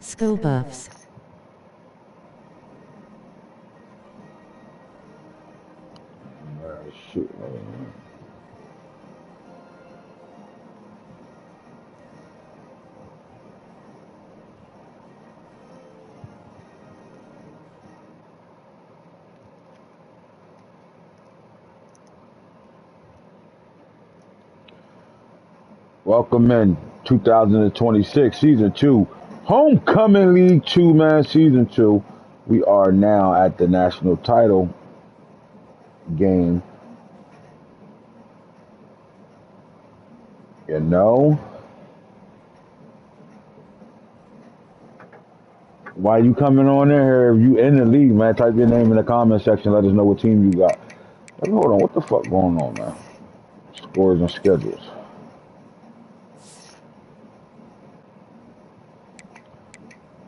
School buffs. Shoot. Welcome in 2026 season 2, Homecoming League 2, man, season 2. We are now at the national title game. You know, why you coming on in here? If you in the league, man, type your name in the comment section. Let us know what team you got. Hold on, what the fuck going on, man? Scores and schedules.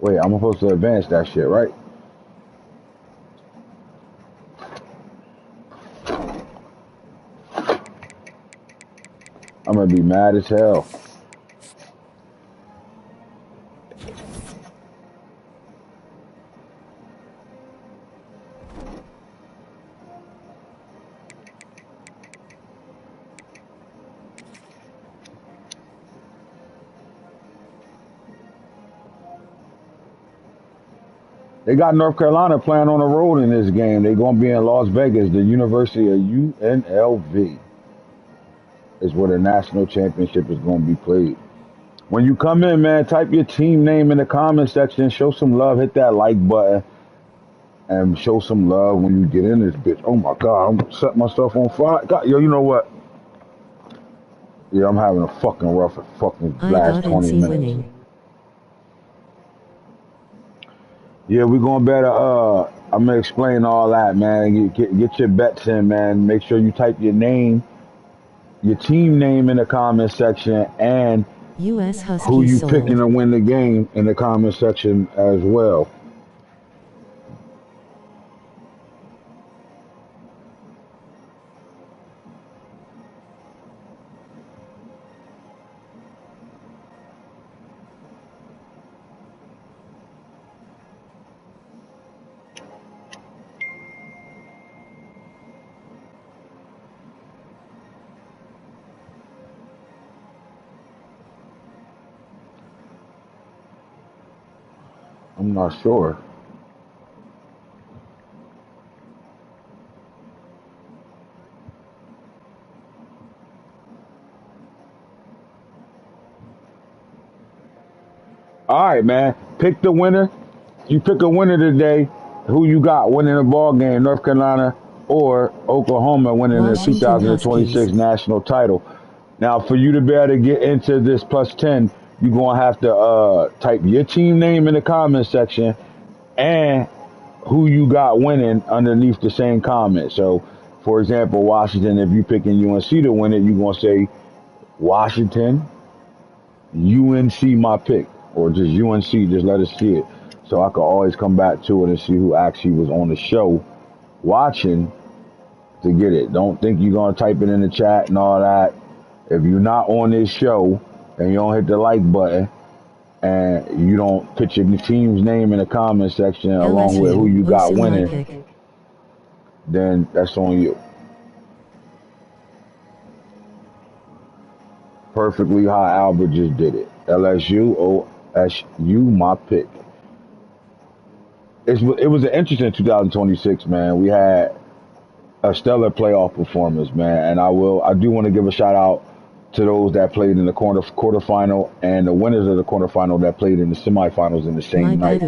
Wait, I'm supposed to advance that shit, right? I'm gonna be mad as hell. They got North Carolina playing on the road in this game. They're going to be in Las Vegas. The University of UNLV is where the national championship is going to be played. When you come in, man, type your team name in the comment section. Show some love. Hit that like button. And show some love when you get in this bitch. Oh, my God. I'm setting myself on fire. God, yo, you know what? Yeah, I'm having a fucking rough fucking last 20 minutes. Winning. Yeah, we're gonna better. I'm gonna explain all that, man. Get your bets in, man. Make sure you type your name, your team name in the comment section, and US Husky who you sold. picking to win the game in the comment section as well. I'm not sure. All right, man. Pick the winner. You pick a winner today. Who you got winning the ball game? North Carolina or Oklahoma winning Washington the 2026 Huskies. national title. Now, for you to be able to get into this plus 10, you're going to have to type your team name in the comment section and who you got winning underneath the same comment. So, for example, Washington, if you're picking UNC to win it, you're going to say Washington, UNC my pick, or just UNC, just let us see it. So I could always come back to it and see who actually was on the show watching to get it. Don't think you're going to type it in the chat and all that. If you're not on this show and you don't hit the like button and you don't put your team's name in the comment section along with who you got winning, then that's on you. Perfectly how Albert just did it. LSU, OSU, my pick. It was an interesting 2026, man. We had a stellar playoff performance, man, and I do want to give a shout out to those that played in the quarterfinal and the winners of the quarterfinal that played in the semifinals in the same night.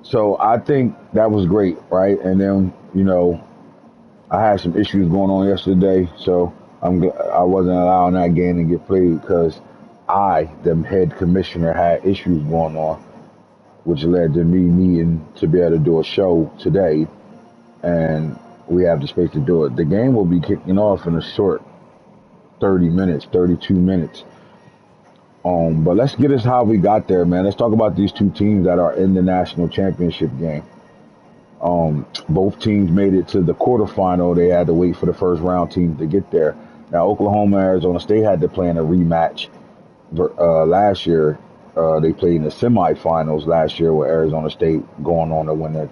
So I think that was great, right? And then, you know, I had some issues going on yesterday, so I wasn't allowing that game to get played because the head commissioner, had issues going on, which led to me needing to be able to do a show today, and we have the space to do it. The game will be kicking off in a short 30 minutes, 32 minutes. But let's get us how we got there, man. Let's talk about these two teams that are in the national championship game. Both teams made it to the quarterfinal. They had to wait for the first round teams to get there. Now, Oklahoma and Arizona State had to play in a rematch last year. They played in the semifinals last year with Arizona State going on to win their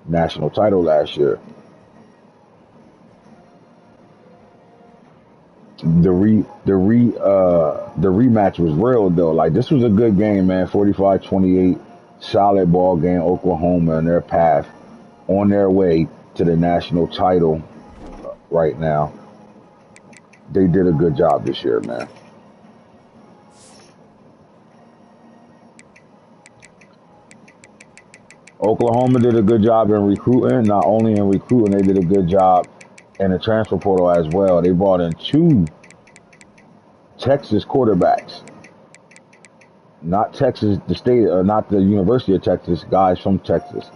national title last year. The rematch was real though. Like, this was a good game, man. 45-28, solid ball game. Oklahoma and their path on their way to the national title right now. They did a good job this year, man. Oklahoma did a good job in recruiting. Not only in recruiting, they did a good job in the transfer portal as well. They brought in 2 Texas quarterbacks. Not Texas, the state, not the University of Texas, guys from Texas.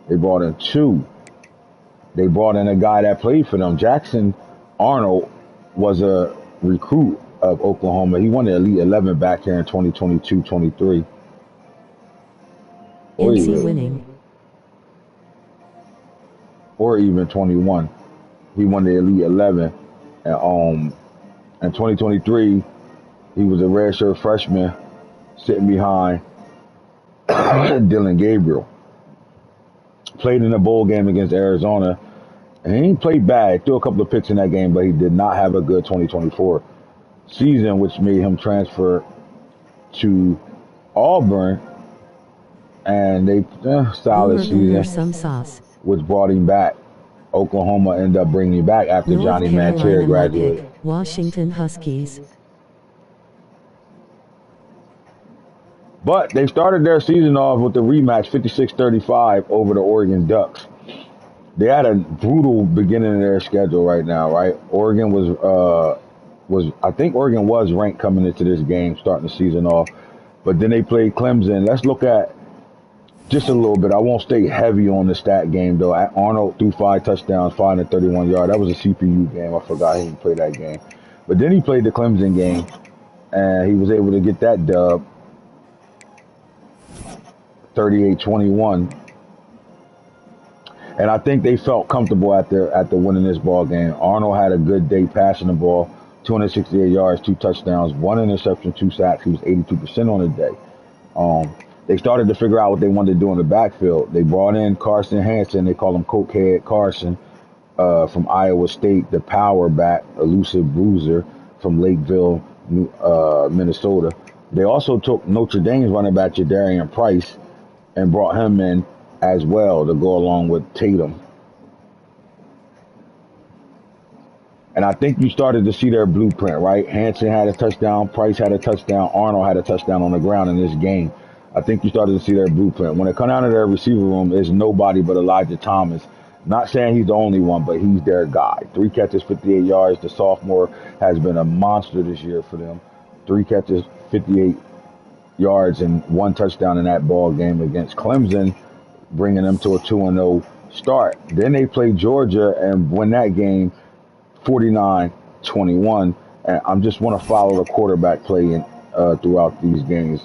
They brought in 2. They brought in a guy that played for them. Jackson Arnold was a recruit of Oklahoma. He won the Elite 11 back here in 2022-23. UNC winning. Or even 21. He won the Elite 11. And in 2023, he was a redshirt freshman sitting behind Dylan Gabriel. Played in a bowl game against Arizona, and he didn't play bad. Threw a couple of picks in that game, but he did not have a good 2024 season, which made him transfer to Auburn. And they solid season, which brought him back. Oklahoma ended up bringing him back after North Johnny Carolina Mantier graduated. Washington Huskies. But they started their season off with the rematch, 56-35 over the Oregon Ducks. They had a brutal beginning of their schedule right now, right? Oregon I think Oregon was ranked coming into this game, starting the season off. But then they played Clemson. Let's look at just a little bit. I won't stay heavy on the stat game, though. Arnold threw 5 touchdowns, 531 yards. That was a CPU game. I forgot he didn't play that game. But then he played the Clemson game, and he was able to get that dub, 38-21. And I think they felt comfortable after winning this ball game. Arnold had a good day passing the ball, 268 yards, 2 touchdowns, 1 interception, 2 sacks. He was 82% on the day. They started to figure out what they wanted to do in the backfield. They brought in Carson Hansen. They call him Cokehead Carson from Iowa State, the power back, elusive bruiser from Lakeville, Minnesota. They also took Notre Dame's running back, Jadarian Price, and brought him in as well to go along with Tatum. And I think you started to see their blueprint, right? Hansen had a touchdown, Price had a touchdown, Arnold had a touchdown on the ground in this game. I think you started to see their blueprint. When it comes down to their receiver room, there's nobody but Elijah Thomas. Not saying he's the only one, but he's their guy. 3 catches, 58 yards. The sophomore has been a monster this year for them. 3 catches, 58 yards, and 1 touchdown in that ball game against Clemson, bringing them to a 2-0 start. Then they play Georgia and win that game 49-21. And I just want to follow the quarterback play throughout these games.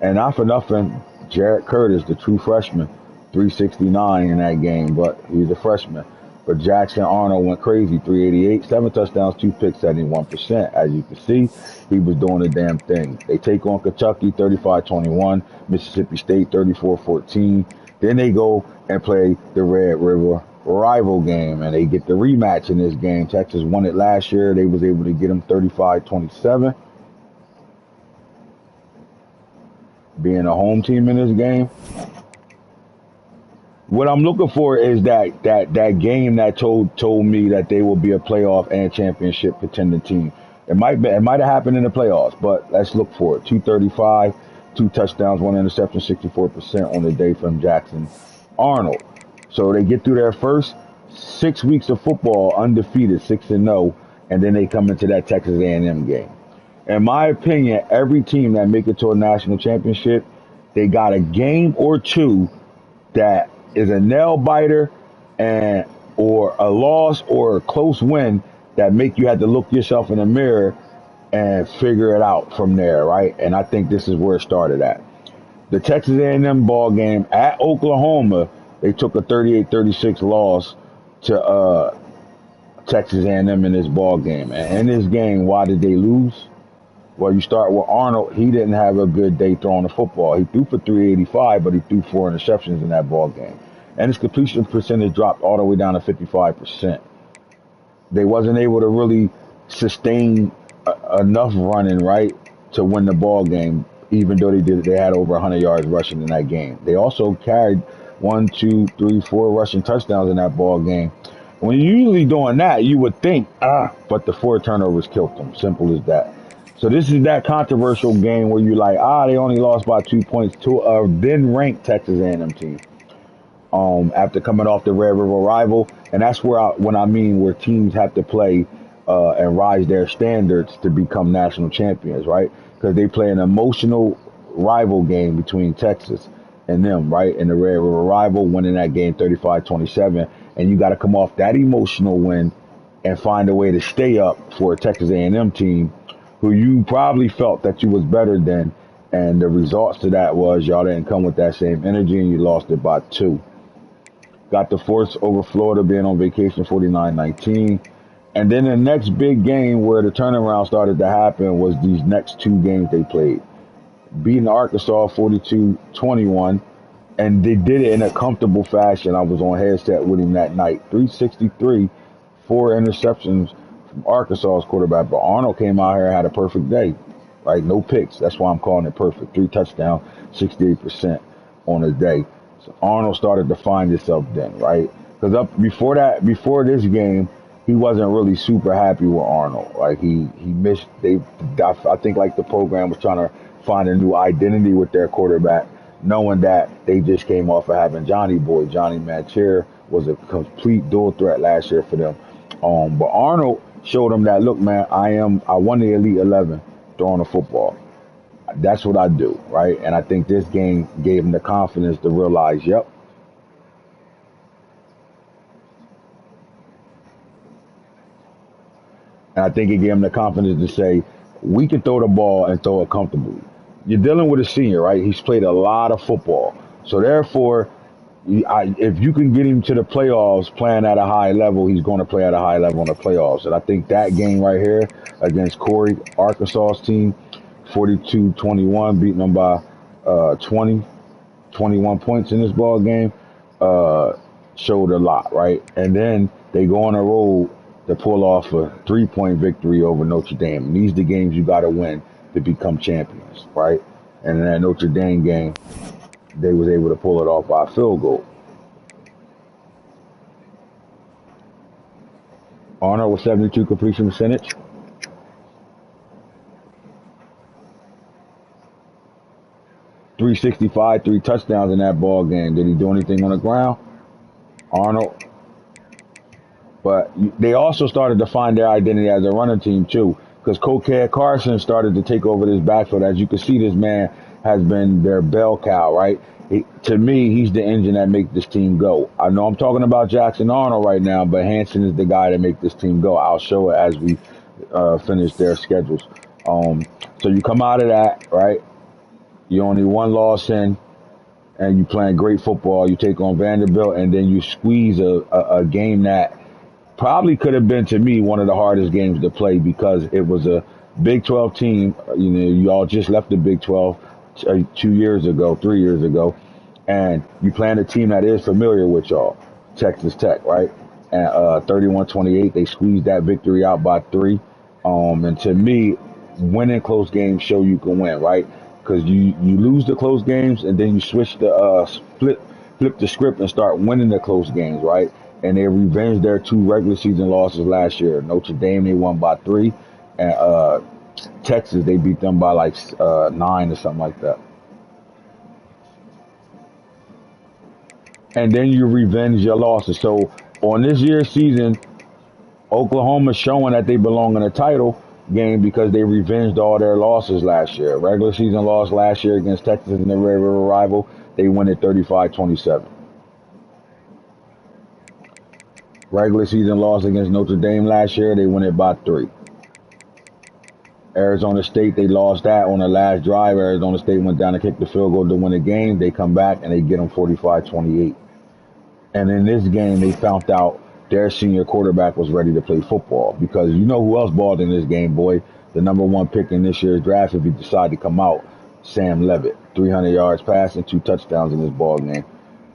And not for nothing, Jarrett Curtis, the true freshman, 369 in that game, but he's a freshman. But Jackson Arnold went crazy, 388, 7 touchdowns, 2 picks, 71%. As you can see, he was doing the damn thing. They take on Kentucky, 35-21, Mississippi State, 34-14. Then they go and play the Red River rival game, and they get the rematch in this game. Texas won it last year. They was able to get them 35-27. Being a home team in this game. What I'm looking for is that game that told me that they will be a playoff and championship contending team. It might have happened in the playoffs, but let's look for it. 235, 2 touchdowns, 1 interception, 64% on the day from Jackson Arnold. So they get through their first 6 weeks of football undefeated, 6-0. and then they come into that Texas A&M game. In my opinion, every team that make it to a national championship, they got a game or two that is a nail biter and or a loss or a close win that make you have to look yourself in the mirror and figure it out from there, right? And I think this is where it started at. The Texas A&M ball game at Oklahoma, they took a 38-36 loss to Texas A&M in this ball game. And in this game, why did they lose? Well, you start with Arnold. He didn't have a good day throwing the football. He threw for 385, but he threw 4 interceptions in that ball game. And his completion percentage dropped all the way down to 55%. They wasn't able to really sustain enough running, right, to win the ball game, even though they had over 100 yards rushing in that game. They also carried 1, 2, 3, 4 rushing touchdowns in that ball game. When you're usually doing that, you would think, but the 4 turnovers killed them. Simple as that. So this is that controversial game where you're like, they only lost by 2 points to a then-ranked Texas A&M team. After coming off the Red River rival, and that's where teams have to play and rise their standards to become national champions, right? Because they play an emotional rival game between Texas and them, right? And the Red River rival winning that game 35-27, and you got to come off that emotional win and find a way to stay up for a Texas A&M team who you probably felt that you was better than, and the results to that was y'all didn't come with that same energy and you lost it by 2. Got the force over Florida being on vacation 49-19. And then the next big game where the turnaround started to happen was these next 2 games they played. Beating Arkansas 42-21, and they did it in a comfortable fashion. I was on headset with him that night. 363, 4 interceptions from Arkansas's quarterback. But Arnold came out here and had a perfect day, right? No picks. That's why I'm calling it perfect. 3 touchdowns, 68% on his day. So Arnold started to find himself then, right? Because before this game, he wasn't really super happy with Arnold. Like he missed. I think like the program was trying to find a new identity with their quarterback, knowing that they just came off of having Johnny Manchier was a complete dual threat last year for them. But Arnold showed them that, look, man, I won the Elite 11 throwing the football. That's what I do, right? And I think this game gave him the confidence to realize, yep. And I think it gave him the confidence to say, we can throw the ball and throw it comfortably. You're dealing with a senior, right? He's played a lot of football. So therefore, if you can get him to the playoffs playing at a high level, he's going to play at a high level in the playoffs. And I think that game right here against Corey, Arkansas's team, 42-21, beating them by 21 points in this ball game, showed a lot, right? And then they go on a road to pull off a 3-point victory over Notre Dame. And these are the games you got to win to become champions, right? And in that Notre Dame game, they was able to pull it off by a field goal. Arnold with 72 completion percentage. .365, 3 touchdowns in that ball game. Did he do anything on the ground? Arnold. But they also started to find their identity as a running team too, because Cocaire Carson started to take over this backfield. As you can see, this man has been their bell cow, right? To me, he's the engine that makes this team go. I know I'm talking about Jackson Arnold right now, but Hanson is the guy that makes this team go. I'll show it as we finish their schedules. So you come out of that, right? You only 1 loss in, and you playing great football. You take on Vanderbilt, and then you squeeze a game that probably could have been, to me, one of the hardest games to play, because it was a Big 12 team. You know, you all just left the Big 12 3 years ago, and you playing a team that is familiar with y'all, Texas Tech, right? And 31-28, they squeezed that victory out by 3. And to me, winning close games show you can win, right? Because you lose the close games, and then you switch the flip the script and start winning the close games, right? And they revenged their 2 regular season losses last year. Notre Dame, they won by 3, and Texas, they beat them by like 9 or something like that. And then you revenge your losses. So on this year's season, Oklahoma's showing that they belong in a title game because they revenged all their losses last year. Regular season loss last year against Texas in the Red River rival. They win it 35-27. Regular season loss against Notre Dame last year. They win it by 3. Arizona State, they lost that on the last drive. Arizona State went down and kicked the field goal to win the game. They come back and they get them 45-28. And in this game, they found out their senior quarterback was ready to play football, because you know who else balled in this game, boy? The number 1 pick in this year's draft, if he decided to come out, Sam Levitt. 300 yards passing, 2 touchdowns in this ball game.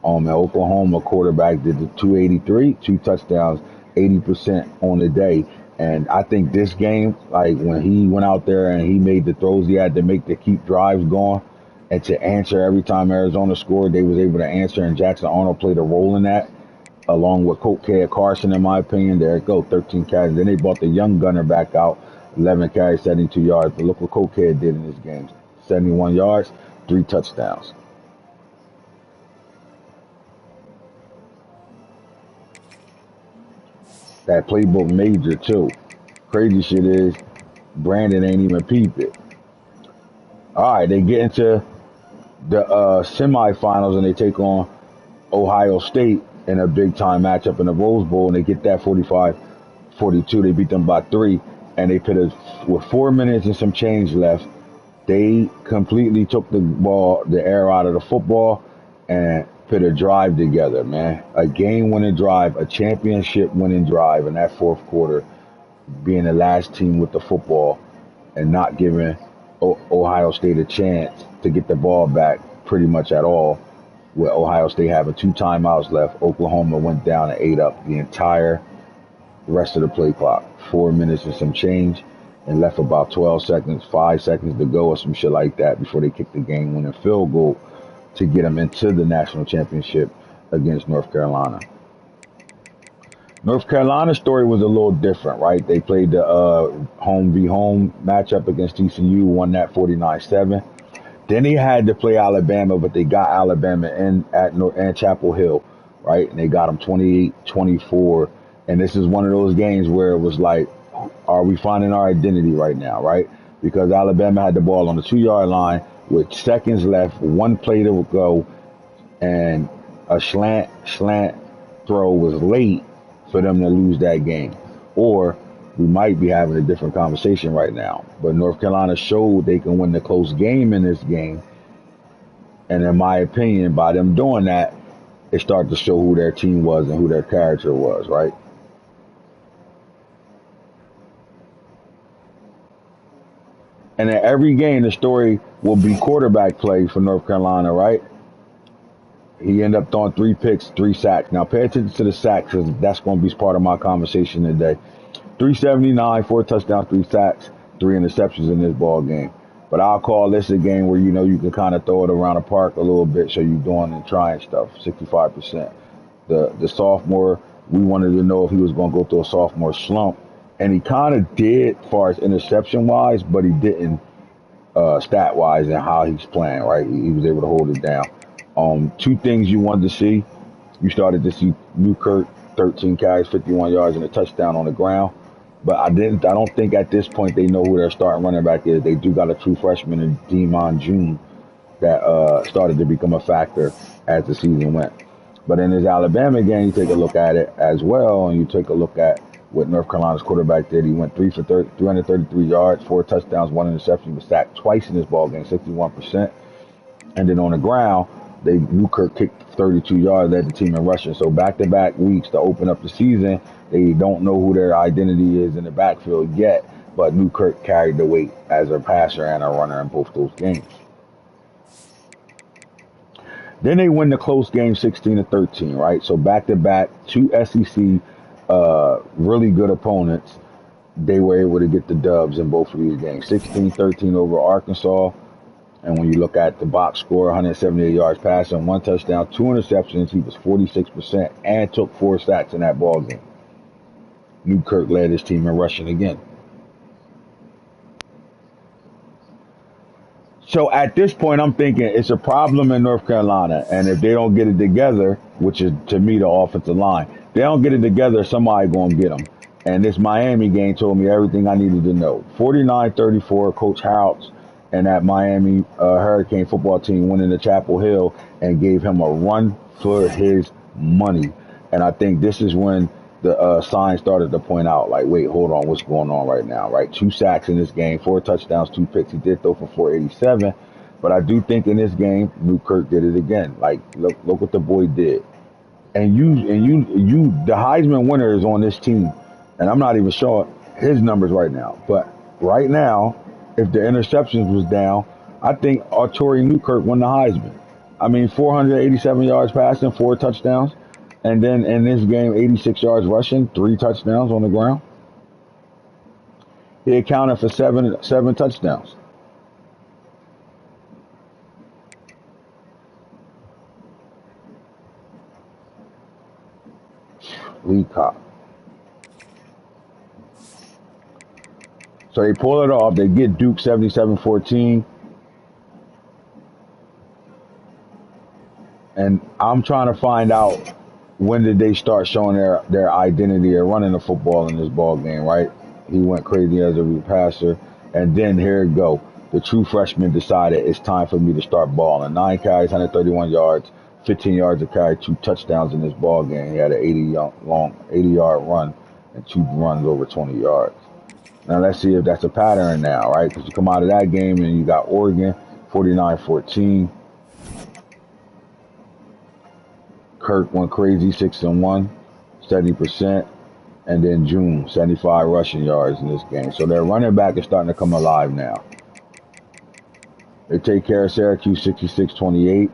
And Oklahoma quarterback did the 283, 2 touchdowns, 80% on the day. And I think this game, like when he went out there and he made the throws he had to make to keep drives going and to answer every time Arizona scored, they was able to answer, and Jackson Arnold played a role in that, along with Colt Carson, in my opinion. There it go, 13 carries. Then they brought the young gunner back out, 11 carries, 72 yards. But look what Colt did in this game. 71 yards, 3 touchdowns. That playbook major, too. Crazy shit is Brandon ain't even peep it. All right, they get into the semifinals and they take on Ohio State in a big-time matchup in the Rose Bowl, and they get that 45-42. They beat them by 3, and they put us with 4 minutes and some change left. They completely took the air out of the football and put a drive together, man. A game-winning drive, a championship-winning drive in that fourth quarter, being the last team with the football and not giving Ohio State a chance to get the ball back pretty much at all, with Ohio State having 2 timeouts left. Oklahoma went down and ate up the entire rest of the play clock. 4 minutes and some change, and left about 12 seconds, 5 seconds to go or some shit like that before they kicked the game-winning field goal to get them into the national championship against North Carolina. North Carolina's story was a little different, right? They played the home v home matchup against TCU, won that 49-7. Then they had to play Alabama, but they got Alabama in at Chapel Hill, right? And they got them 28-24. And this is one of those games where it was like, are we finding our identity right now, right? Because Alabama had the ball on the 2-yard line with seconds left, 1 play to go, and a slant throw was late for them to lose that game. Or we might be having a different conversation right now. But North Carolina showed they can win the close game in this game. And in my opinion, by them doing that, it started to show who their team was and who their character was, right? And in every game, the story will be quarterback play for North Carolina, right? He ended up throwing 3 picks, 3 sacks. Now, pay attention to the sacks, because that's going to be part of my conversation today. 379, 4 touchdowns, 3 sacks, 3 interceptions in this ball game. But I'll call this a game where, you know, you can kind of throw it around the park a little bit, so you're doing and trying stuff, 65%. The sophomore, we wanted to know if he was going to go through a sophomore slump. And he kind of did as far as interception-wise, but he didn't stat-wise and how he's playing, right? He was able to hold it down. 2 things you wanted to see. You started to see Newkirk, 13 carries, 51 yards, and a touchdown on the ground. But I don't think at this point they know who their starting running back is. They do got a true freshman in Demon June that started to become a factor as the season went. But in this Alabama game, you take a look at it as well, and you take a look at what North Carolina's quarterback did. He went 3 for 333 yards, 4 touchdowns, 1 interception. He was sacked twice in this ball game, 61%. And then on the ground, Newkirk kicked 32 yards, led the team in rushing. So back-to-back weeks to open up the season, they don't know who their identity is in the backfield yet, but Newkirk carried the weight as a passer and a runner in both those games. Then they win the close game 16-13, right? So back-to-back, 2 SEC really good opponents. They were able to get the dubs in both of these games. 16-13 over Arkansas. And when you look at the box score, 178 yards passing, 1 touchdown, 2 interceptions. He was 46% and took 4 sacks in that ball game. Newkirk led his team in rushing again. So at this point, I'm thinking it's a problem in North Carolina. And if they don't get it together, which is, to me, the offensive line, they don't get it together, somebody going to get them. And this Miami game told me everything I needed to know. 49-34, Coach Houts and that Miami Hurricane football team went into Chapel Hill and gave him a run for his money. And I think this is when the sign started to point out, like, wait, hold on, what's going on right now, right? 2 sacks in this game, 4 touchdowns, 2 picks. He did throw for 487. But I do think in this game, Newkirk did it again. Like, look what the boy did. And the Heisman winner is on this team. And I'm not even sure his numbers right now. But right now, if the interceptions was down, I think Arturi Newkirk won the Heisman. I mean, 487 yards passing, 4 touchdowns. And then in this game, 86 yards rushing, 3 touchdowns on the ground. He accounted for seven touchdowns. Leacock. So they pull it off. They get Duke 77-14. And I'm trying to find out when did they start showing their identity of running the football in this ball game, right? He went crazy as a passer. And then here it go. The true freshman decided it's time for me to start balling. 9 carries, 131 yards, 15 yards a carry, 2 touchdowns in this ball game. He had an 80-yard run and 2 runs over 20 yards. Now let's see if that's a pattern now, right? Because you come out of that game and you got Oregon 49-14. Kirk went crazy 6-1, 70%, and then June 75 rushing yards in this game. So their running back is starting to come alive now. They take care of Syracuse 66-28.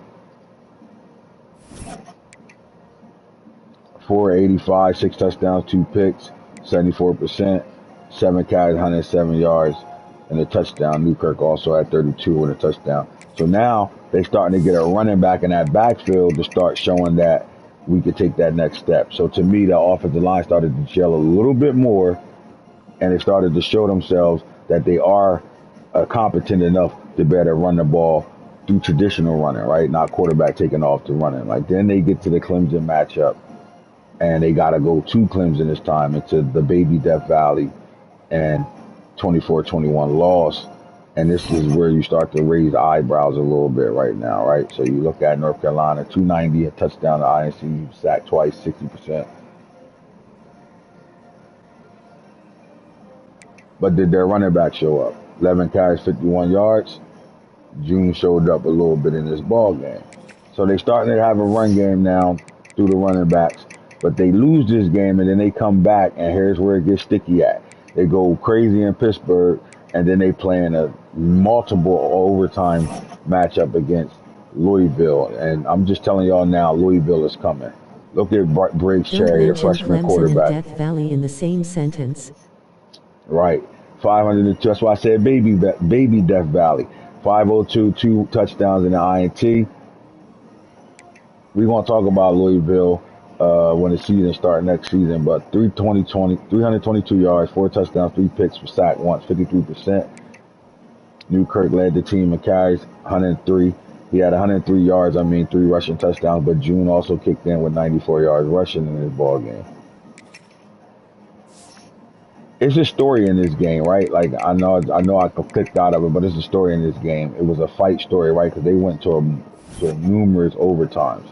485, 6 touchdowns, 2 picks, 74%, 7 carries, 107 yards, and a touchdown. Newkirk also had 32 with a touchdown. So now they're starting to get a running back in that backfield to start showing that we could take that next step. So to me, the offensive line started to gel a little bit more, and they started to show themselves that they are competent enough to better run the ball through traditional running, right? Not quarterback taking off to running. Like then they get to the Clemson matchup, and they got to go to Clemson this time into the baby Death Valley, and 24-21 loss. And this is where you start to raise eyebrows a little bit right now, right? So you look at North Carolina, 290, a touchdown to INC, sacked twice, 60%. But did their running back show up? 11 carries, 51 yards. June showed up a little bit in this ball game. So they starting to have a run game now through the running backs. But they lose this game, and then they come back, and here's where it gets sticky at. They go crazy in Pittsburgh, and then they play in a multiple overtime matchup against Louisville. And I'm just telling y'all now, Louisville is coming. Look at Briggs Don't Cherry, the mention freshman Clemson quarterback. and Death Valley in the same sentence. Right. 502. That's why I said baby Death Valley. 502, 2 touchdowns in the INT. We're going to talk about Louisville when the season starts next season, but 322 yards, 4 touchdowns, 3 picks for sack once, 53%. Newkirk led the team in carries, 103. He had 103 yards, 3 rushing touchdowns, but June also kicked in with 94 yards rushing in this ball game. It's a story in this game, right? Like I know I clicked out of it, but it's a story in this game. It was a fight story, right? Because they went to numerous overtimes.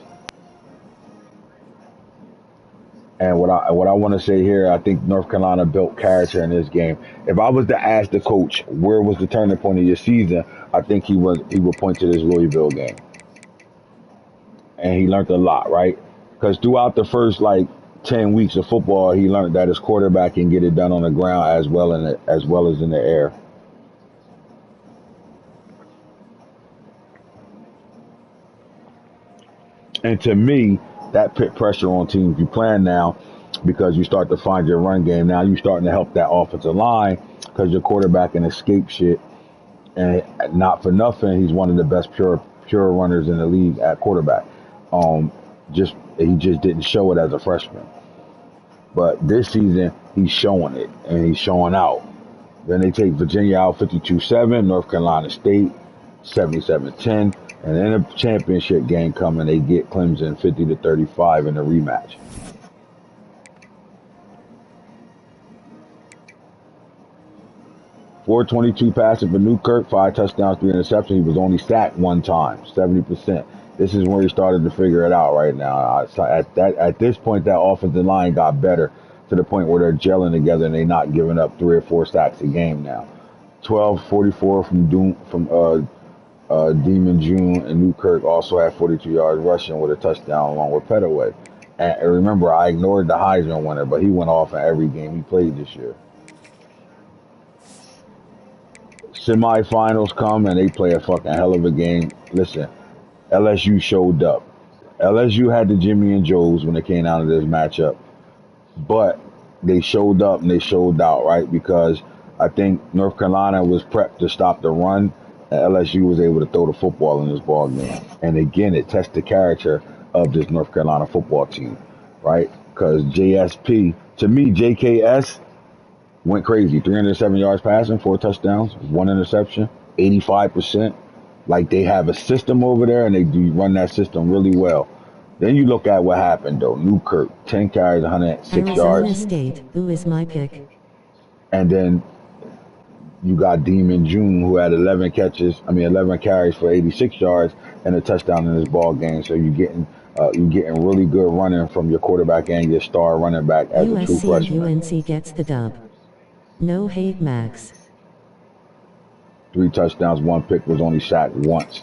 And what I want to say here, I think North Carolina built character in this game. If I was to ask the coach where was the turning point of your season, I think he would point to this Louisville game. And he learned a lot, right? Because throughout the first 10 weeks of football, he learned that his quarterback can get it done on the ground as well as in the air. And to me, that put pressure on teams. You plan now because you start to find your run game. Now you're starting to help that offensive line because your quarterback can escape shit. And not for nothing, he's one of the best pure runners in the league at quarterback. He just didn't show it as a freshman. But this season, he's showing it, and he's showing out. Then they take Virginia out 52-7, North Carolina State 77-10, and in a championship game coming, they get Clemson 50-35 in a rematch. 422 passing for Newkirk, 5 touchdowns, 3 interceptions. He was only sacked 1 time, 70%. This is where he started to figure it out right now. At this point, that offensive line got better to the point where they're gelling together and they're not giving up 3 or 4 sacks a game now. 12-44 from Demon June, and Newkirk also had 42 yards rushing with a touchdown along with Petaway. And remember, I ignored the Heisman winner, but he went off in every game he played this year. Semifinals come and they play a fucking hell of a game. Listen, LSU showed up. LSU had the Jimmy and Joes when it came down to this matchup, but they showed up and they showed out, right? Because I think North Carolina was prepped to stop the run, and LSU was able to throw the football in this ball game. And again, it tests the character of this North Carolina football team, right? Because JSP, to me, JKS went crazy. 307 yards passing, 4 touchdowns, 1 interception, 85%. Like, they have a system over there, and they do run that system really well. Then you look at what happened, though. Newkirk, 10 carries, 106 yards. Arizona State, who is my pick. And then you got Demon June, who had 11 carries for 86 yards and a touchdown in this ball game. So you're getting really good running from your quarterback and your star running back as a true freshman. UNC gets the dub. No hate, Max. 3 touchdowns, 1 pick, was only sacked once.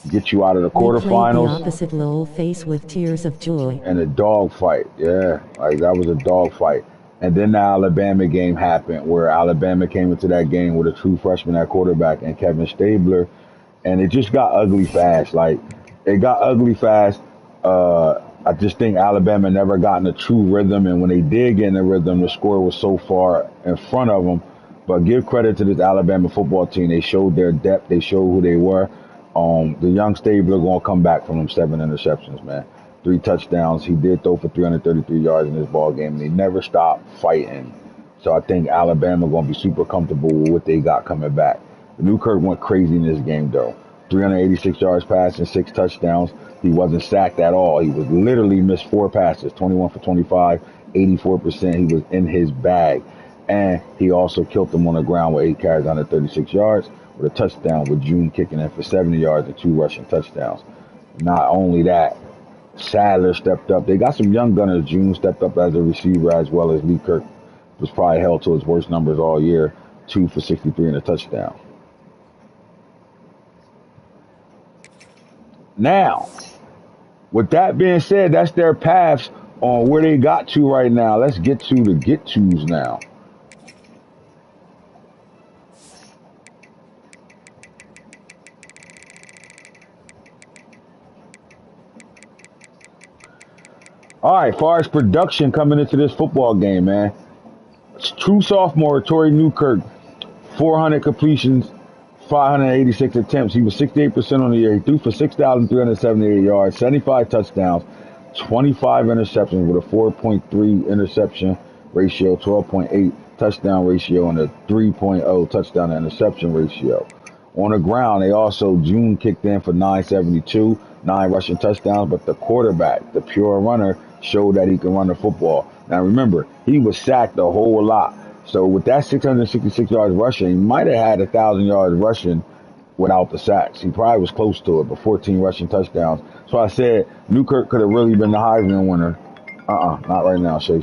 Get you out of the quarterfinals. The opposite Lowell face with tears of joy. And a dog fight, yeah, like that was a dog fight. And then the Alabama game happened, where Alabama came into that game with a true freshman at quarterback and Kevin Stabler, and it just got ugly fast. Like, it got ugly fast. I just think Alabama never got in a true rhythm, and when they did get in a rhythm, the score was so far in front of them. But give credit to this Alabama football team. They showed their depth. They showed who they were. The young Stabler going to come back from them 7 interceptions, man. 3 touchdowns. He did throw for 333 yards in this ball game, and they never stopped fighting. So I think Alabama going to be super comfortable with what they got coming back. Newkirk went crazy in this game, though. 386 yards passing, 6 touchdowns. He wasn't sacked at all. He was literally missed 4 passes, 21 for 25, 84%. He was in his bag. And he also killed them on the ground with 8 carries, 136 yards, with a touchdown, with June kicking in for 70 yards and 2 rushing touchdowns. Not only that, Sadler stepped up. They got some young gunners. June stepped up as a receiver, as well as Lee Kirk was probably held to his worst numbers all year, 2 for 63 and a touchdown. Now, with that being said, that's their paths on where they got to right now. Let's get to the get-tos now. All right, as far as production coming into this football game, man. True sophomore, Torrey Newkirk, 400 completions, 586 attempts. He was 68% on the year. He threw for 6,378 yards, 75 touchdowns, 25 interceptions with a 4.3 interception ratio, 12.8 touchdown ratio, and a 3.0 touchdown to interception ratio. On the ground, they also, June kicked in for 972, 9 rushing touchdowns, but the quarterback, the pure runner, showed that he can run the football. Now remember, he was sacked a whole lot. So with that 666 yards rushing, he might have had 1,000 yards rushing without the sacks. He probably was close to it, but 14 rushing touchdowns. So I said Newkirk could have really been the Heisman winner. Not right now, Shay.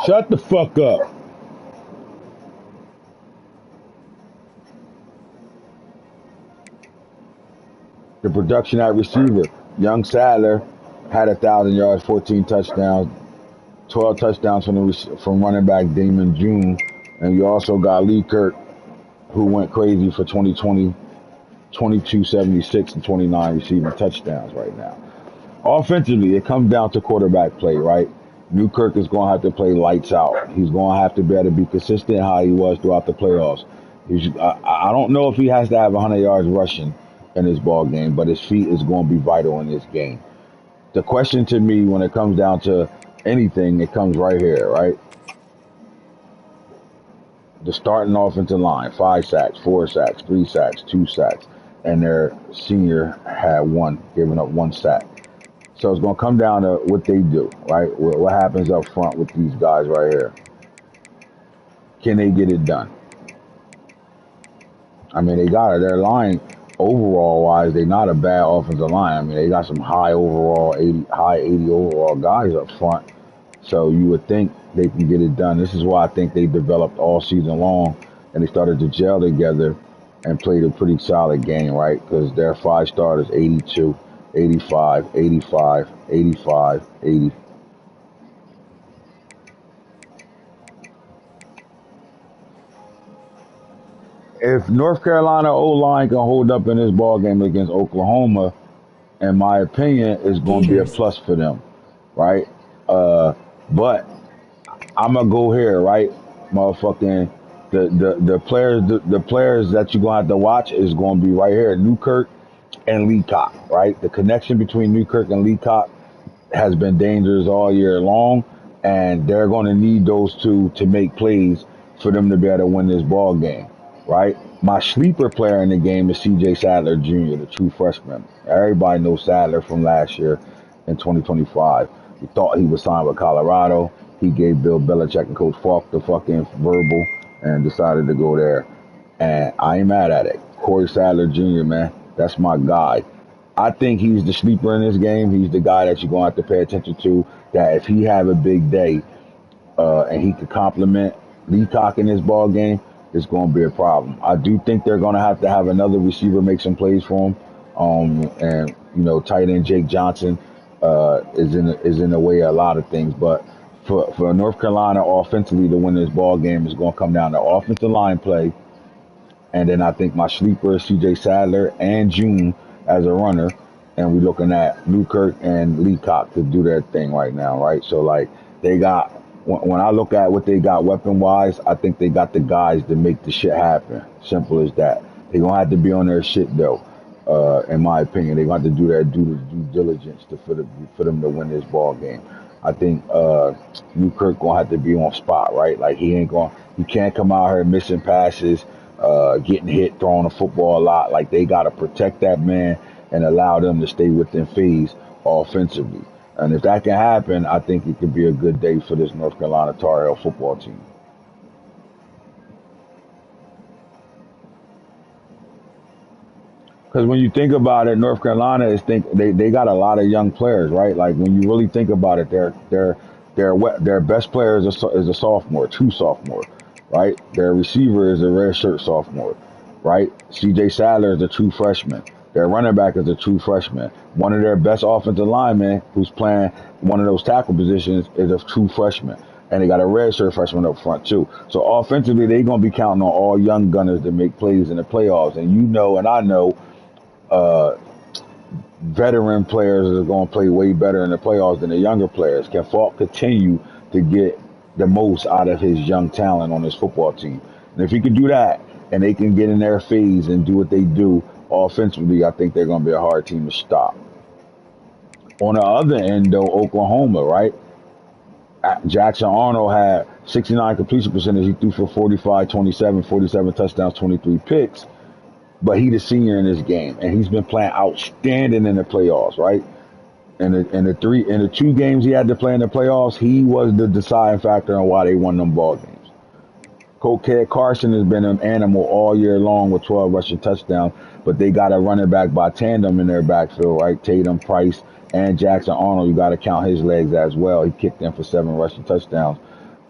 Shut the fuck up. The production at receiver. Young Sadler had 1,000 yards, 14 touchdowns, 12 touchdowns from running back Damon June. And you also got Lee Kirk, who went crazy for 2020, 2276 and 29 receiving touchdowns right now. Offensively, it comes down to quarterback play, right? Newkirk is going to have to play lights out. He's going to have to be able to be consistent how he was throughout the playoffs. I don't know if he has to have 100 yards rushing in this ball game, but his feet is going to be vital in this game. The question to me, when it comes down to anything, it comes right here, right? the starting offensive line, 5 sacks, 4 sacks, 3 sacks, 2 sacks, and their senior had one, giving up 1 sack. So it's going to come down to what they do, right? What happens up front with these guys right here? Can they get it done? I mean, they got it. Their line, overall wise, they're not a bad offensive line. I mean, they got some high 80 overall guys up front. So you would think they can get it done. This is why I think they developed all season long, and they started to gel together and played a pretty solid game, right? Because their 5 starters, 82, 85, 85, 85, 80. If North Carolina O-line can hold up in this ball game against Oklahoma, in my opinion, it's going to be a Haters. plus for them, right? But I'm gonna go here, right? Motherfucking the players that you're gonna have to watch is gonna be right here, Newkirk and Leacock, right? The connection between Newkirk and Leacock has been dangerous all year long, and they're gonna need those two to make plays for them to be able to win this ball game, right? My sleeper player in the game is C.J. Sadler Jr., the true freshman. Everybody knows Sadler from last year in 2025. We thought he was signed with Colorado. He gave Bill Belichick and Coach Falk the fucking verbal and decided to go there. And I ain't mad at it. Corey Sadler Jr., man, that's my guy. I think he's the sleeper in this game. He's the guy that you're going to have to pay attention to, that if he have a big day and he could complement Leacock in this ball game, it's going to be a problem. I do think they're going to have another receiver make some plays for him. And, you know, tight end Jake Johnson is in the way of a lot of things. But for North Carolina offensively to win this ball game is going to come down to offensive line play. And then I think my sleeper is C.J. Sadler and June as a runner. And we're looking at Newkirk and Leacock to do their thing right now, right? So, like, they got, when I look at what they got weapon-wise, I think they got the guys to make the shit happen. Simple as that. They're going to have to be on their shit, though, in my opinion. They're going to have to do their due diligence for them to win this ball game. I think Newkirk going to have to be on spot, right? Like, he can't come out here missing passes, getting hit, throwing the football a lot. Like, they got to protect that man and allow them to stay within phase offensively. And if that can happen, I think it could be a good day for this North Carolina Tar Heel football team. Because when you think about it, North Carolina they got a lot of young players, right? Like, when you really think about it, their best player is a sophomore, true sophomore, right? Their receiver is a redshirt sophomore, right? C.J. Sadler is a true freshman. Their running back is a true freshman. One of their best offensive linemen, who's playing one of those tackle positions, is a true freshman. And they got a redshirt freshman up front, too. So offensively, they're going to be counting on all young gunners to make plays in the playoffs. And you know, and I know, veteran players are going to play way better in the playoffs than the younger players. Can Falk continue to get the most out of his young talent on his football team? And if he can do that, and they can get in their phase and do what they do offensively, I think they're going to be a hard team to stop. On the other end, though, Oklahoma, right? Jackson Arnold had 69 completion percentage. He threw for 45, 27, 47 touchdowns, 23 picks. But he's the senior in this game, and he's been playing outstanding in the playoffs, right? In the 2 games he had to play in the playoffs, he was the deciding factor on why they won them ball games. Cokehead Carson has been an animal all year long with 12 rushing touchdowns, but they got a running back by tandem in their backfield, right? Tatum, Price, and Jackson Arnold. You got to count his legs as well. He kicked in for 7 rushing touchdowns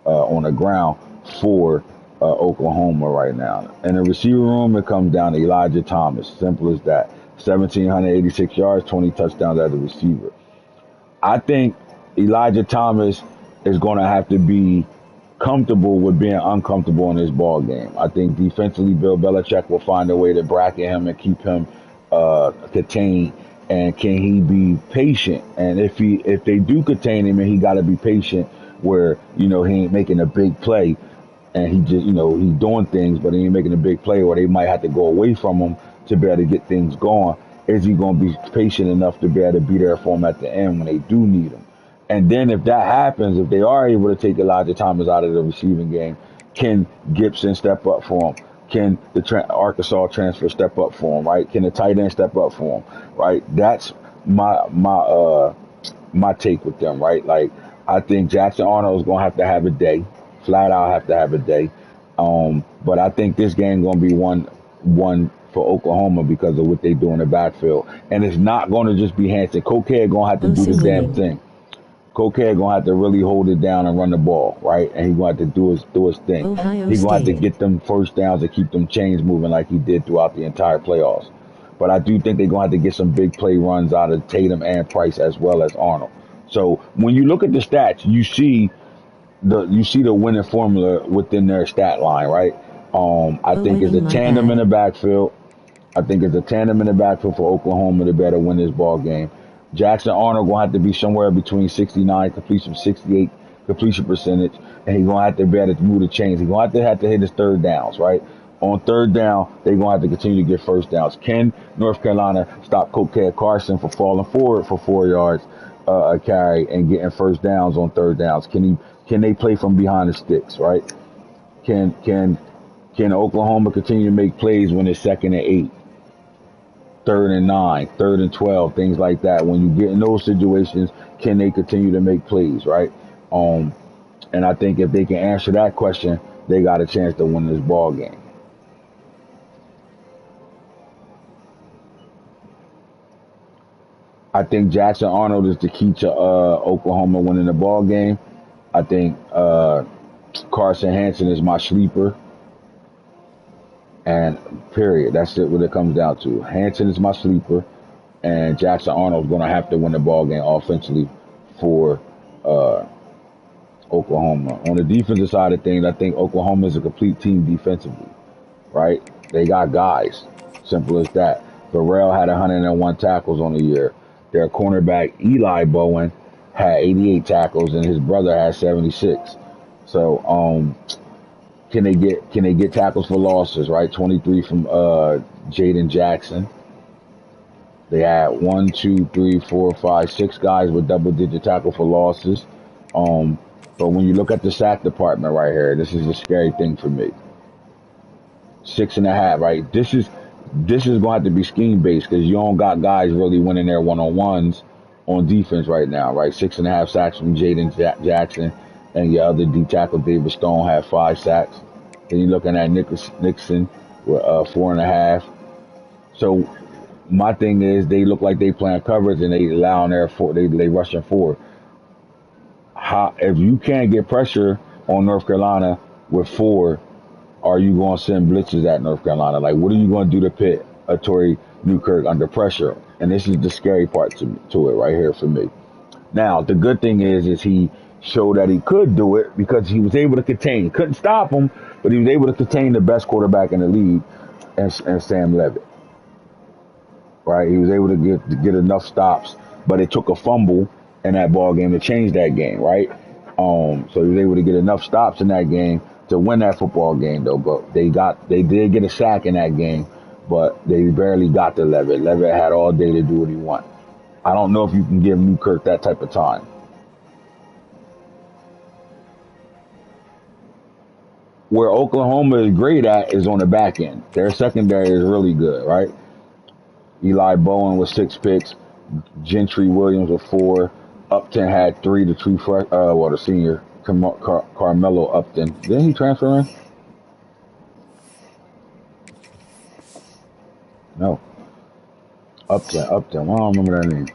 on the ground for Oklahoma right now. In the receiver room, it comes down to Elijah Thomas. Simple as that. 1,786 yards, 20 touchdowns as a receiver. I think Elijah Thomas is going to have to be comfortable with being uncomfortable in this ball game. I think defensively, Bill Belichick will find a way to bracket him and keep him contained. And can he be patient? And if they do contain him, and he got to be patient, where he ain't making a big play, and he just he's doing things, but he ain't making a big play, or they might have to go away from him to be able to get things going. Is he going to be patient enough to be able to be there for him at the end when they do need him? And then if that happens, if they are able to take Elijah Thomas out of the receiving game, Can Gibson step up for him? Can the Arkansas transfer step up for him? Right? Can the tight end step up for him? Right? That's my take with them. Right? Like I think Jackson Arnold is gonna have a day, flat out have to have a day. But I think this game gonna be one for Oklahoma because of what they do in the backfield, and it's not gonna just be Hanson. Cokehead gonna have to do the Osu damn winning. thing. Cokehead gonna have to really hold it down and run the ball, right? And he gonna have to do his thing. Ohio He gonna have to State. get them first downs and keep them chains moving like he did throughout the entire playoffs. But I do think they're gonna have to get some big play runs out of Tatum and Price as well as Arnold. So when you look at the stats, you see the winning formula within their stat line, right? I Oh, think it's a winning, my tandem in bad. the backfield. I think it's a tandem in the backfield for Oklahoma to better win this ball game. Jackson Arnold gonna have to be somewhere between 69 completion, 68 completion percentage, and he's gonna have to be able to move the chains. He's gonna have to hit his third downs, right? On third down, they're gonna have to continue to get first downs. Can North Carolina stop Cokehead Carson from falling forward for 4 yards a carry and getting first downs on third downs? Can they play from behind the sticks, right? Can can can Oklahoma continue to make plays when it's 2nd and 8? 3rd and 9, 3rd and 12, things like that. When you get in those situations, can they continue to make plays, right? Um, and I think if they can answer that question, they got a chance to win this ball game. I think Jackson Arnold is the key to Oklahoma winning the ball game. I think Carson Hansen is my sleeper, and period. That's it. What it comes down to. Hansen is my sleeper, and Jackson Arnold's going to have to win the ball game offensively for uh, Oklahoma. On the defensive side of things, I think Oklahoma is a complete team defensively, right? They got guys. Simple as that. Burrell had 101 tackles on the year. Their cornerback, Eli Bowen, had 88 tackles, and his brother had 76. So, can they get tackles for losses, right? 23 from Jaden Jackson. They had 1, 2, 3, 4, 5, 6 guys with double-digit tackle for losses. But when you look at the sack department right here, this is a scary thing for me. 6.5, right? This is going to have to be scheme based because you don't got guys really winning their one-on-ones on defense right now, right? 6.5 sacks from Jaden Jackson, and your other D tackle David Stone had 5 sacks. Then you're looking at Nixon with 4.5. So my thing is they look like they playing coverage and they allowing their they rushing forward. How if you can't get pressure on North Carolina with 4, are you going to send blitzes at North Carolina? Like, what are you going to do to pit a Torrey Newkirk under pressure? And this is the scary part to it right here for me. Now, the good thing is he showed that he could do it because he was able to contain. Couldn't stop him, but he was able to contain the best quarterback in the league, and Sam Levitt. Right? He was able to get enough stops, but it took a fumble in that ball game to change that game. Right? So he was able to get enough stops in that game to win that football game, though. But they did get a sack in that game, but they barely got to Levitt. Levitt had all day to do what he wanted. I don't know if you can give Newkirk that type of time. Where Oklahoma is great at is on the back end. Their secondary is really good, right? Eli Bowen with 6 picks, Gentry Williams with 4, Upton had 3. The true the senior Carmelo Upton. Didn't he transfer in? No, Upton. I don't remember that name.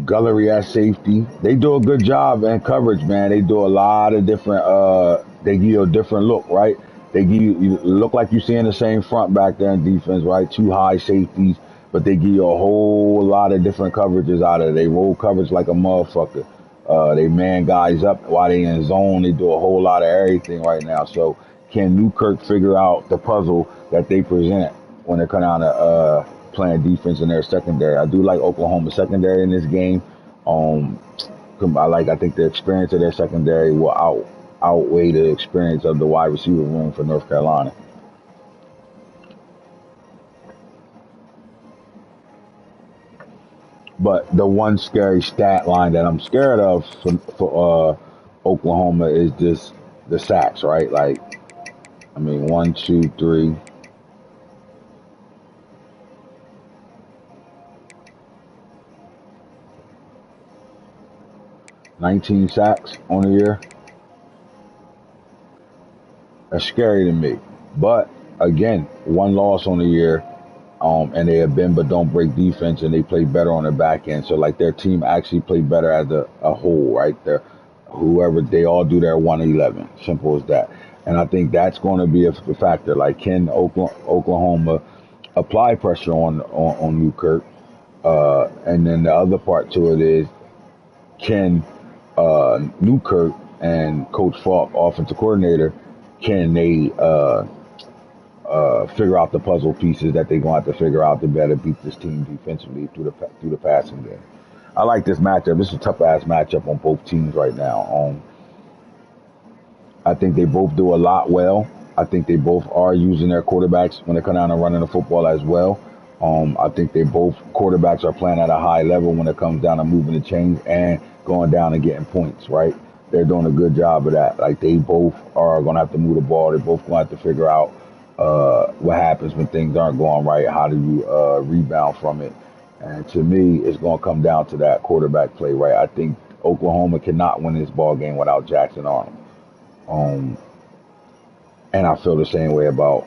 Gullery at safety. They do a good job in coverage, man. They do a lot of different they give you a different look, right? They give you look like you're seeing the same front back there in defense, right? 2 high safeties, but they give you a whole lot of different coverages out of it. They roll coverage like a motherfucker. They man guys up while they in zone. They do a whole lot of everything right now. So can Newkirk figure out the puzzle that they present when they come down to playing defense in their secondary? I do like Oklahoma secondary in this game. I think the experience of their secondary will outweigh the experience of the wide receiver room for North Carolina. But the one scary stat line that I'm scared of for Oklahoma is just the sacks, right? Like, I mean, 1, 2, 3. 19 sacks on the year. That's scary to me. But again, one loss on the year, and they have been but don't break defense, and they play better on the back end. So like their team actually played better as a whole, right? They're, whoever they all do their 111, simple as that. And I think that's going to be a factor. Like, can Oklahoma apply pressure on Newkirk? And then the other part to it is, can Newkirk and Coach Falk, offensive coordinator, can they figure out the puzzle pieces that they're going to have to figure out to better beat this team defensively through the passing game? I like this matchup. This is a tough ass matchup on both teams right now. I think they both do a lot well. I think they both are using their quarterbacks when they come down and running the football as well. I think they both quarterbacks are playing at a high level when it comes down to moving the chains and going down and getting points, right? They're doing a good job of that. Like, they both are going to have to move the ball. They're both going to have to figure out what happens when things aren't going right. How do you rebound from it? And to me, it's going to come down to that quarterback play, right? I think Oklahoma cannot win this ball game without Jackson Arnold. And I feel the same way about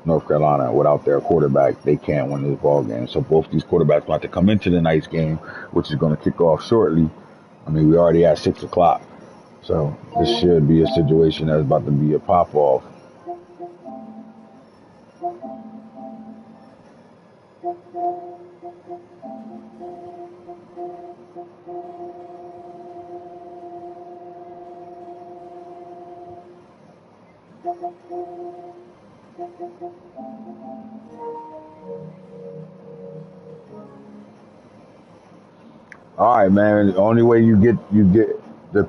North Carolina. Without their quarterback, they can't win this ball game. So both these quarterbacks want to come into the night's game, which is going to kick off shortly. I mean, we already at 6 o'clock. So this should be a situation that's about to be a pop-off. All right, man. The only way you get the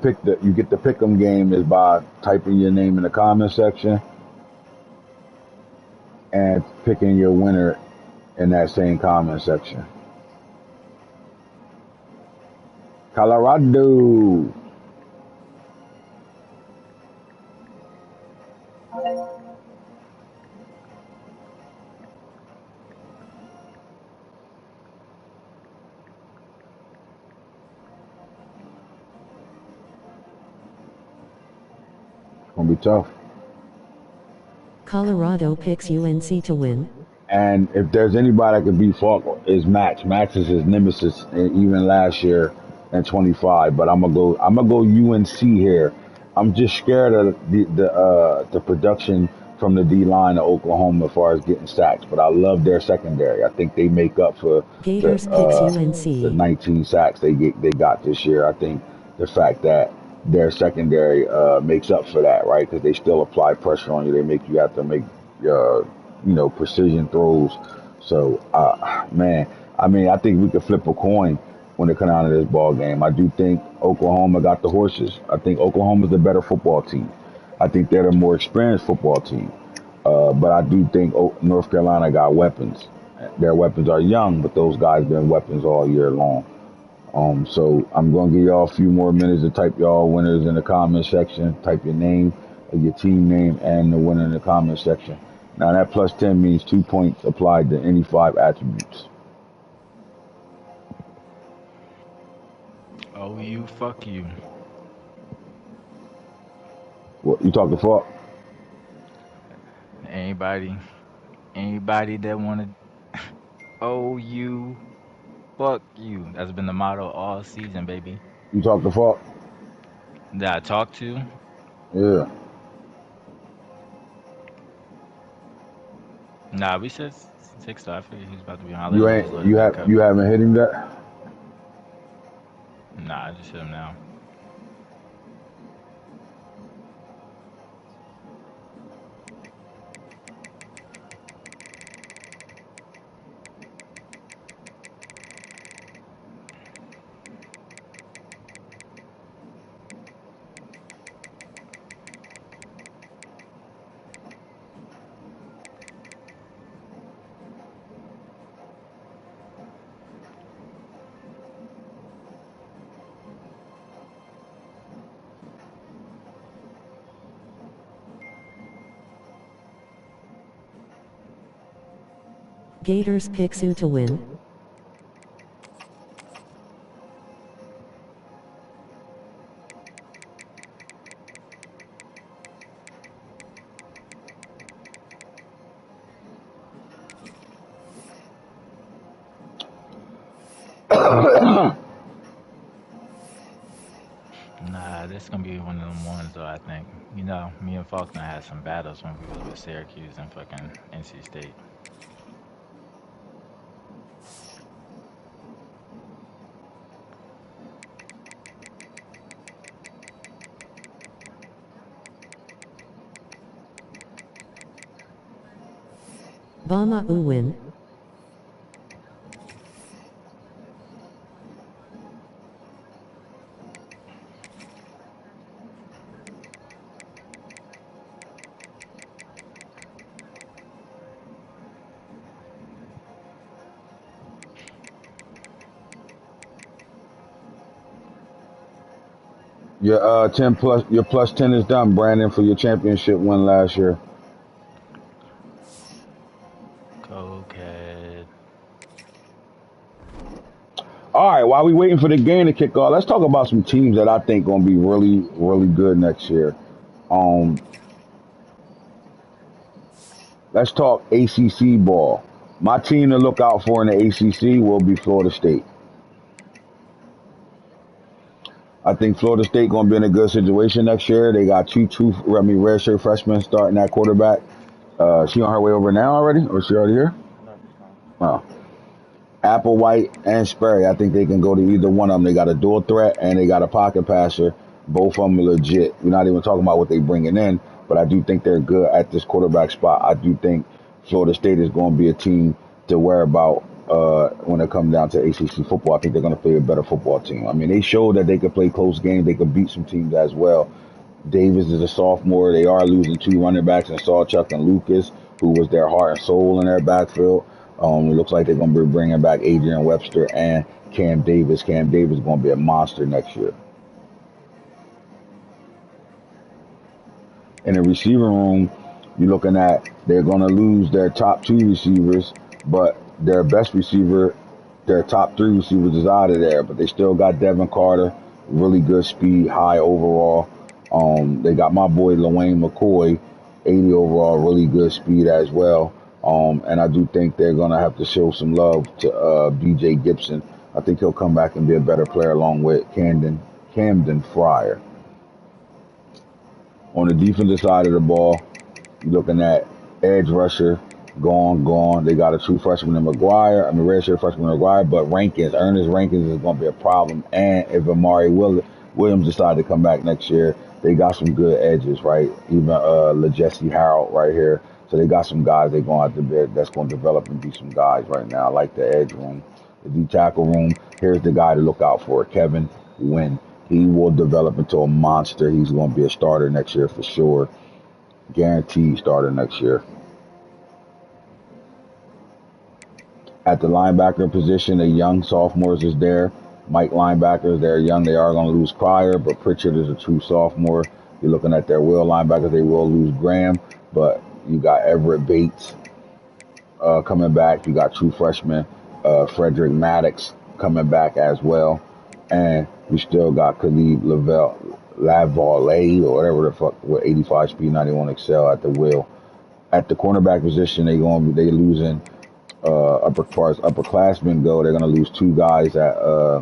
pick 'em game is by typing your name in the comment section and picking your winner in that same comment section. Colorado. It's gonna be tough. Colorado picks UNC to win. And if there's anybody that could beat Falk, is Max. Max is his nemesis, even last year in 25. But I'm gonna go UNC here. I'm just scared of the production from the D line of Oklahoma as far as getting sacks. But I love their secondary. I think they make up for Gators picks UNC. the 19 sacks they got this year. I think the fact that their secondary makes up for that, right? Because they still apply pressure on you. They make you have to make precision throws. So, man, I mean, I think we could flip a coin when it comes down to this ball game. I do think Oklahoma got the horses. I think Oklahoma's the better football team. I think they're the more experienced football team. But I do think North Carolina got weapons. Their weapons are young, but those guys been weapons all year long. So I'm going to give y'all a few more minutes to type y'all winners in the comment section. Type your name, your team name, and the winner in the comment section. Now that plus 10 means 2 points applied to any 5 attributes. Oh, you, fuck you. What, you talking for? Anybody that wanna oh you, fuck you. That's been the motto all season, baby. You talking for? That I talk to, Yeah. nah, we said 6 though. I figured he was about to be on. I literally just loaded back up. You haven't hit him yet? Nah, I just hit him now. Gators picks U to win. Nah, this gonna be one of them ones though, I think. You know, me and Faulkner had some battles when we was with Syracuse and fucking NC State. Bama U win. Your plus 10 is done, Brandon, for your championship win last year. Cokehead. All right, while we waiting for the game to kick off, let's talk about some teams that I think gonna be really, really good next year. Um, let's talk ACC ball. My team to look out for in the ACC will be Florida State. I think Florida State gonna be in a good situation next year. They got redshirt freshmen starting at quarterback. She on her way over now already, or is she already here? Oh. Applewhite and Sperry, I think they can go to either one of them. They got a dual threat and they got a pocket passer. Both of them are legit. We're not even talking about what they bringing in, but I do think they're good at this quarterback spot. I do think Florida State is going to be a team to worry about when it comes down to ACC football. I think they're going to play a better football team. I mean, they showed that they could play close games. They could beat some teams as well. Davis is a sophomore. They are losing two running backs in Sawchuck and Lucas, who was their heart and soul in their backfield. It looks like they're going to be bringing back Adrian Webster and Cam Davis. Cam Davis is going to be a monster next year. In the receiving room, you're looking at they're going to lose their top two receivers, but their best receiver, their top three receivers is out of there. But they still got Devin Carter, really good speed, high overall. They got my boy LaWayne McCoy, 80 overall, really good speed as well. And I do think they're going to have to show some love to BJ Gibson. I think he'll come back and be a better player along with Camden Fryer. On the defensive side of the ball, you're looking at edge rusher, gone. They got a true freshman in redshirt freshman in McGuire, but Ernest Rankins is going to be a problem. And if Amari Williams decide to come back next year, they got some good edges, right? Even LaJesse Harold right here. So they got some guys they're going to have to be that's going to develop and be some guys right now. I like the edge room. The D tackle room, here's the guy to look out for, Kevin Wynn. He will develop into a monster. He's going to be a starter next year for sure. Guaranteed starter next year. At the linebacker position, the young sophomores is there. Mike linebackers, they're young. They are going to lose Pryor, but Pritchard is a true sophomore. You're looking at their will linebackers. They will lose Graham, but you got Everett Bates coming back. You got true freshman Frederick Maddox coming back as well. And we still got Khalid Lavallee or whatever the fuck with 85 speed, 91 excel at the wheel. At the cornerback position, they losing as far as upperclassmen go. They're gonna lose two guys at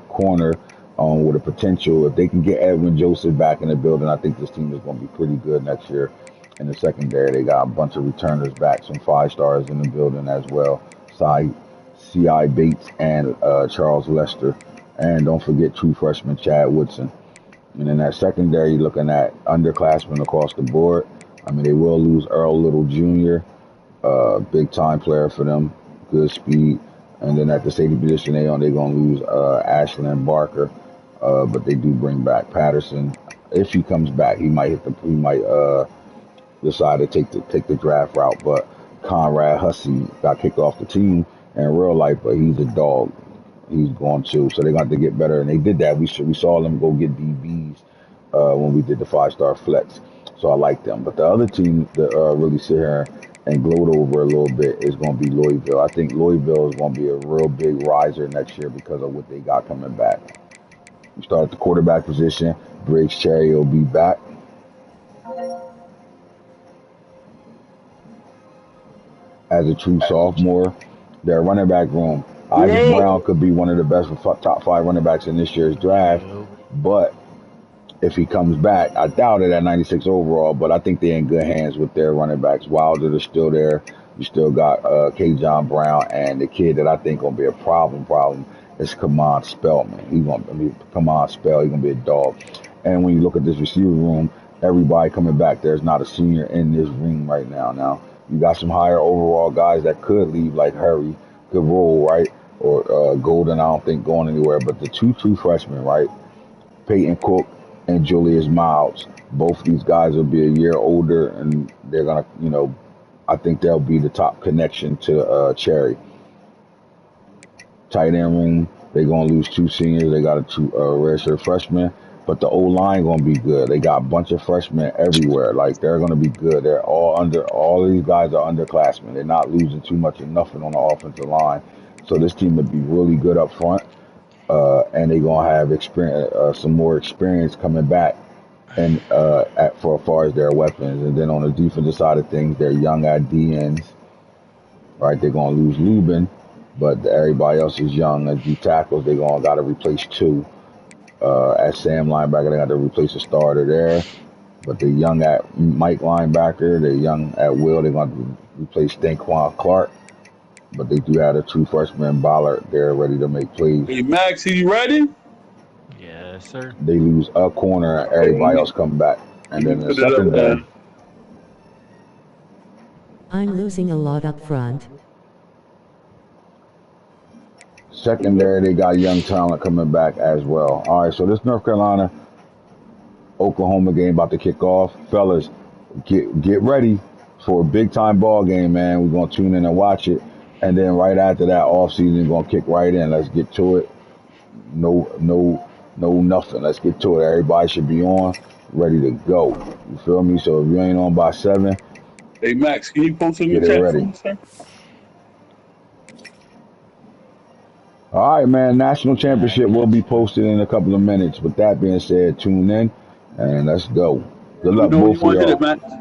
corner with a potential. If they can get Edwin Joseph back in the building, I think this team is gonna be pretty good next year. In the secondary, they got a bunch of returners back, some 5-stars in the building as well. C.I. Bates and Charles Lester. And don't forget true freshman Chad Woodson. And in that secondary, you're looking at underclassmen across the board. I mean, they will lose Earl Little Jr., big time player for them, good speed. And then at the safety position, they're going to lose Ashlyn Barker, but they do bring back Patterson. If he comes back, he might decide to take the draft route. But Conrad Hussey got kicked off the team in real life, but he's a dog. He's going too, so they're going to get better. And they did that. We saw them go get DBs when we did the 5-star flex. So I like them. But the other team that really sit here and gloat over a little bit is going to be Louisville. I think Louisville is going to be a real big riser next year because of what they got coming back. You start at the quarterback position. Briggs Cherry will be back as a true sophomore. Their running back room, Isaac Brown could be one of the best top 5 running backs in this year's draft, Yep. but if he comes back, I doubt it at 96 overall, but I think they're in good hands with their running backs. Wilder is still there. You still got K. John Brown, and the kid that I think gonna be a problem is Kamon Spellman. Kamon Spell. He's gonna be a dog. And when you look at this receiver room, everybody coming back. There's not a senior in this room right now. Now you got some higher overall guys that could leave, like Hurry, could roll, right, or Golden. I don't think going anywhere. But the two true freshmen, right, Peyton Cook and Julius Miles. Both these guys will be a year older, and they're gonna, I think they'll be the top connection to Cherry. Tight end room, they're gonna lose 2 seniors. They got a 2 redshirt freshmen, but the O line gonna be good. They got a bunch of freshmen everywhere. Like they're gonna be good. They're all of these guys are underclassmen. They're not losing too much of nothing on the offensive line. So this team will be really good up front. And they're gonna have experience, some more experience coming back, and for as far as their weapons. And then on the defensive side of things, they're young at DNs, right? They're gonna lose Lubin, but everybody else is young. At D tackles, they're gonna got to replace 2. At Sam linebacker, they got to replace a starter there. But they're young at Mike linebacker. They're young at Will. They're gonna replace Stanquan Clark. But they do have a true freshman Ballard there ready to make plays. Hey, Max, you ready? Yes, sir. They lose a corner, everybody else come back. And then the secondary, I'm losing a lot up front. they got young talent coming back as well. All right, so this North Carolina Oklahoma game about to kick off. Fellas, get ready for a big time ball game, man. We're gonna tune in and watch it. And then right after that, off season gonna kick right in. Let's get to it. No nothing. Let's get to it. Everybody should be on, ready to go. You feel me? So if you ain't on by 7, Hey, Max, can you post in the get it chat for ready. me, sir? All right, man. National championship will be posted in a couple of minutes. With that being said, tune in and let's go. Good You luck, know both you want of to hit y'all. it, Max.